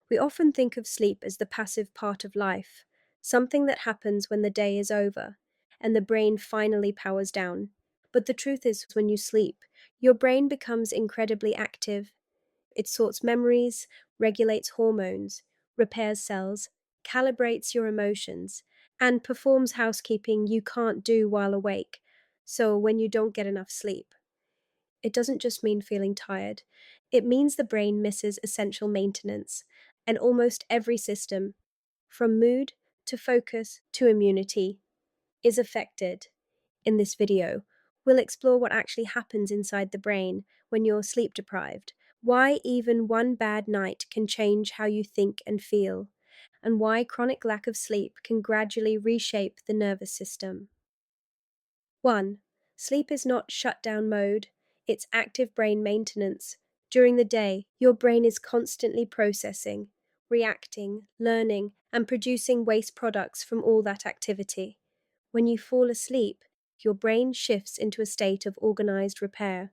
We often think of sleep as the passive part of life, something that happens when the day is over and the brain finally powers down. But the truth is, when you sleep, your brain becomes incredibly active. It sorts memories, regulates hormones, repairs cells, calibrates your emotions, and performs housekeeping you can't do while awake. So, when you don't get enough sleep, it doesn't just mean feeling tired, it means the brain misses essential maintenance, and almost every system, from mood to focus to immunity, is affected. In this video, we'll explore what actually happens inside the brain when you're sleep deprived, why even one bad night can change how you think and feel, and why chronic lack of sleep can gradually reshape the nervous system. 1. Sleep is not shutdown mode, it's active brain maintenance. During the day, your brain is constantly processing, reacting, learning, and producing waste products from all that activity. When you fall asleep, your brain shifts into a state of organized repair.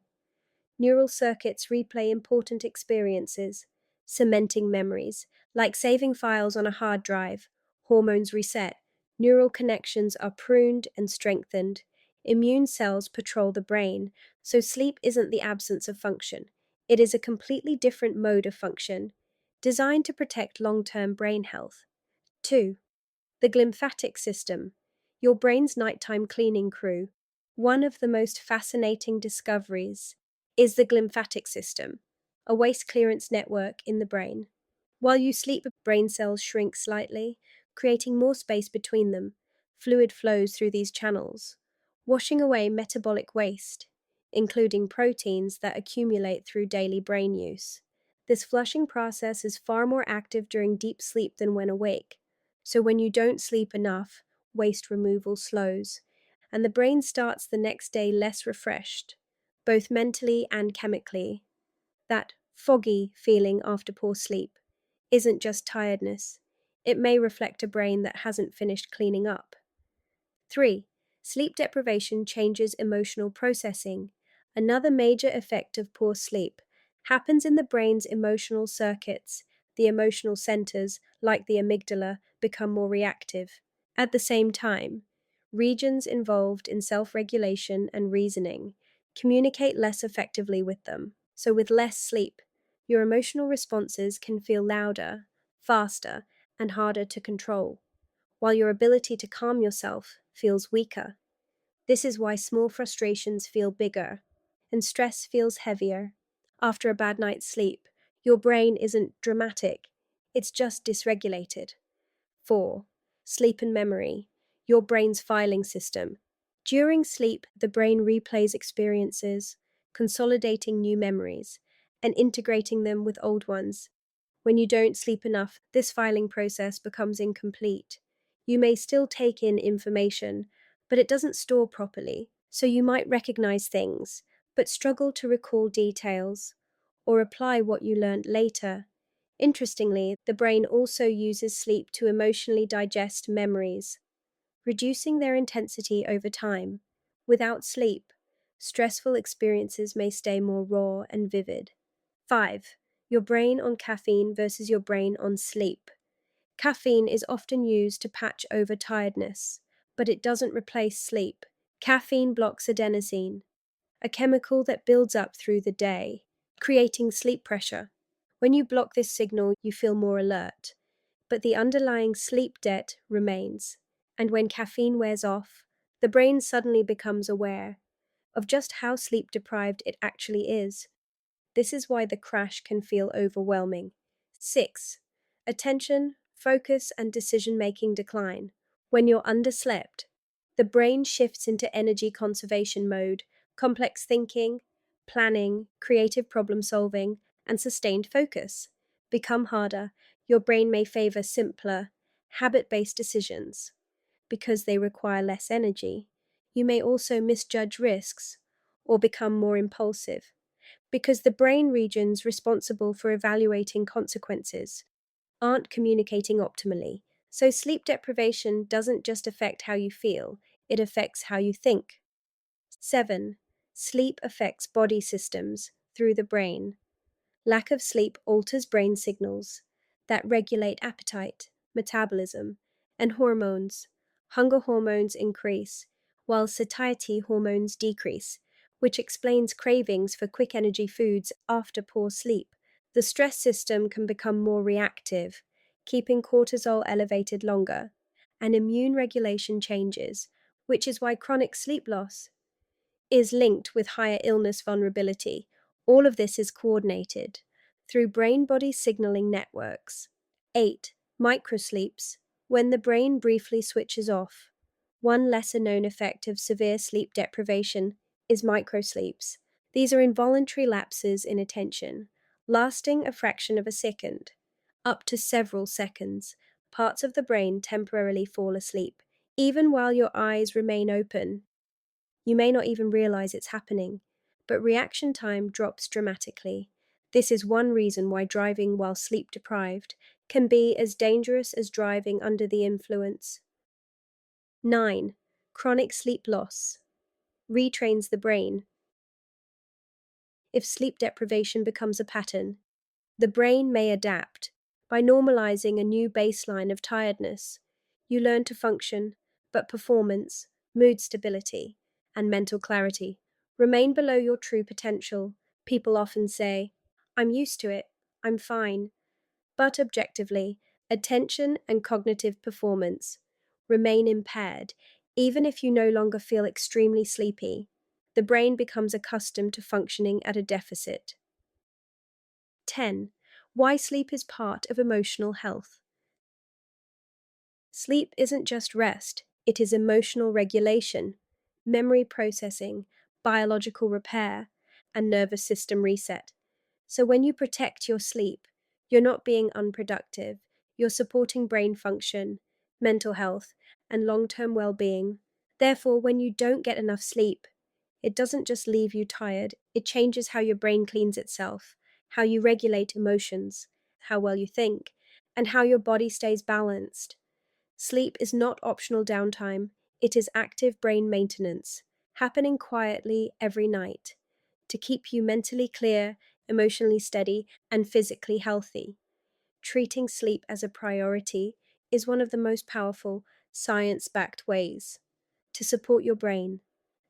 Neural circuits replay important experiences, cementing memories, like saving files on a hard drive. Hormones reset, neural connections are pruned and strengthened. Immune cells patrol the brain, so sleep isn't the absence of function. It is a completely different mode of function, designed to protect long term brain health. 2. The glymphatic system, your brain's nighttime cleaning crew. One of the most fascinating discoveries is the glymphatic system, a waste clearance network in the brain. While you sleep, brain cells shrink slightly, creating more space between them. Fluid flows through these channels, washing away metabolic waste, including proteins that accumulate through daily brain use. This flushing process is far more active during deep sleep than when awake. So when you don't sleep enough, waste removal slows, and the brain starts the next day less refreshed, both mentally and chemically. That foggy feeling after poor sleep isn't just tiredness, it may reflect a brain that hasn't finished cleaning up. 3. Sleep deprivation changes emotional processing. Another major effect of poor sleep happens in the brain's emotional circuits. The emotional centers, like the amygdala, become more reactive. At the same time, regions involved in self regulation and reasoning communicate less effectively with them. So, with less sleep, your emotional responses can feel louder, faster, and harder to control, while your ability to calm yourself feels weaker. This is why small frustrations feel bigger and stress feels heavier. After a bad night's sleep, your brain isn't dramatic, it's just dysregulated. 4. Sleep and memory, your brain's filing system. During sleep, the brain replays experiences, consolidating new memories, and integrating them with old ones. When you don't sleep enough, this filing process becomes incomplete. You may still take in information, but it doesn't store properly, so you might recognize things, but struggle to recall details or apply what you learned later. Interestingly, the brain also uses sleep to emotionally digest memories, reducing their intensity over time. Without sleep, stressful experiences may stay more raw and vivid. 5. Your brain on caffeine versus your brain on sleep. Caffeine is often used to patch over tiredness, but it doesn't replace sleep. Caffeine blocks adenosine, a chemical that builds up through the day, creating sleep pressure. When you block this signal, you feel more alert, but the underlying sleep debt remains. And when caffeine wears off, the brain suddenly becomes aware of just how sleep deprived it actually is. This is why the crash can feel overwhelming. 6. Attention, focus, and decision making decline. When you're underslept, the brain shifts into energy conservation mode. Complex thinking, planning, creative problem solving, and sustained focus become harder. Your brain may favor simpler, habit based decisions because they require less energy. You may also misjudge risks or become more impulsive because the brain regions responsible for evaluating consequences aren't communicating optimally. So, sleep deprivation doesn't just affect how you feel, it affects how you think. 7. Sleep affects body systems through the brain. Lack of sleep alters brain signals. that regulate appetite, metabolism, and hormones. Hunger hormones increase, while satiety hormones decrease, which explains cravings for quick energy foods after poor sleep. The stress system can become more reactive, keeping cortisol elevated longer, and immune regulation changes, which is why chronic sleep loss is linked with higher illness vulnerability. All of this is coordinated through brain body signaling networks. 8. Microsleeps. When the brain briefly switches off. One lesser known effect of severe sleep deprivation is microsleeps. These are involuntary lapses in attention, lasting a fraction of a second, up to several seconds. Parts of the brain temporarily fall asleep, even while your eyes remain open. You may not even realize it's happening, but reaction time drops dramatically. This is one reason why driving while sleep deprived can be as dangerous as driving under the influence. 9. Chronic sleep loss retrains the brain. If sleep deprivation becomes a pattern, the brain may adapt. By normalizing a new baseline of tiredness, you learn to function, but performance, mood stability, and mental clarity remain below your true potential. People often say, I'm used to it, I'm fine. But objectively, attention and cognitive performance remain impaired even if you no longer feel extremely sleepy. The brain becomes accustomed to functioning at a deficit. 10. Why sleep is part of emotional health. Sleep isn't just rest, it is emotional regulation, memory processing, biological repair, and nervous system reset. So when you protect your sleep, you're not being unproductive, you're supporting brain function, mental health, and long term well being. Therefore, when you don't get enough sleep, it doesn't just leave you tired, it changes how your brain cleans itself, how you regulate emotions, how well you think, and how your body stays balanced. Sleep is not optional downtime, it is active brain maintenance, happening quietly every night, to keep you mentally clear, emotionally steady, and physically healthy. Treating sleep as a priority is one of the most powerful, science backed ways to support your brain.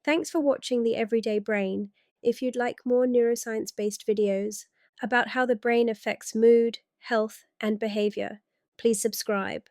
Thanks for watching The Everyday Brain. If you'd like more neuroscience based videos about how the brain affects mood, health, and behavior, please subscribe.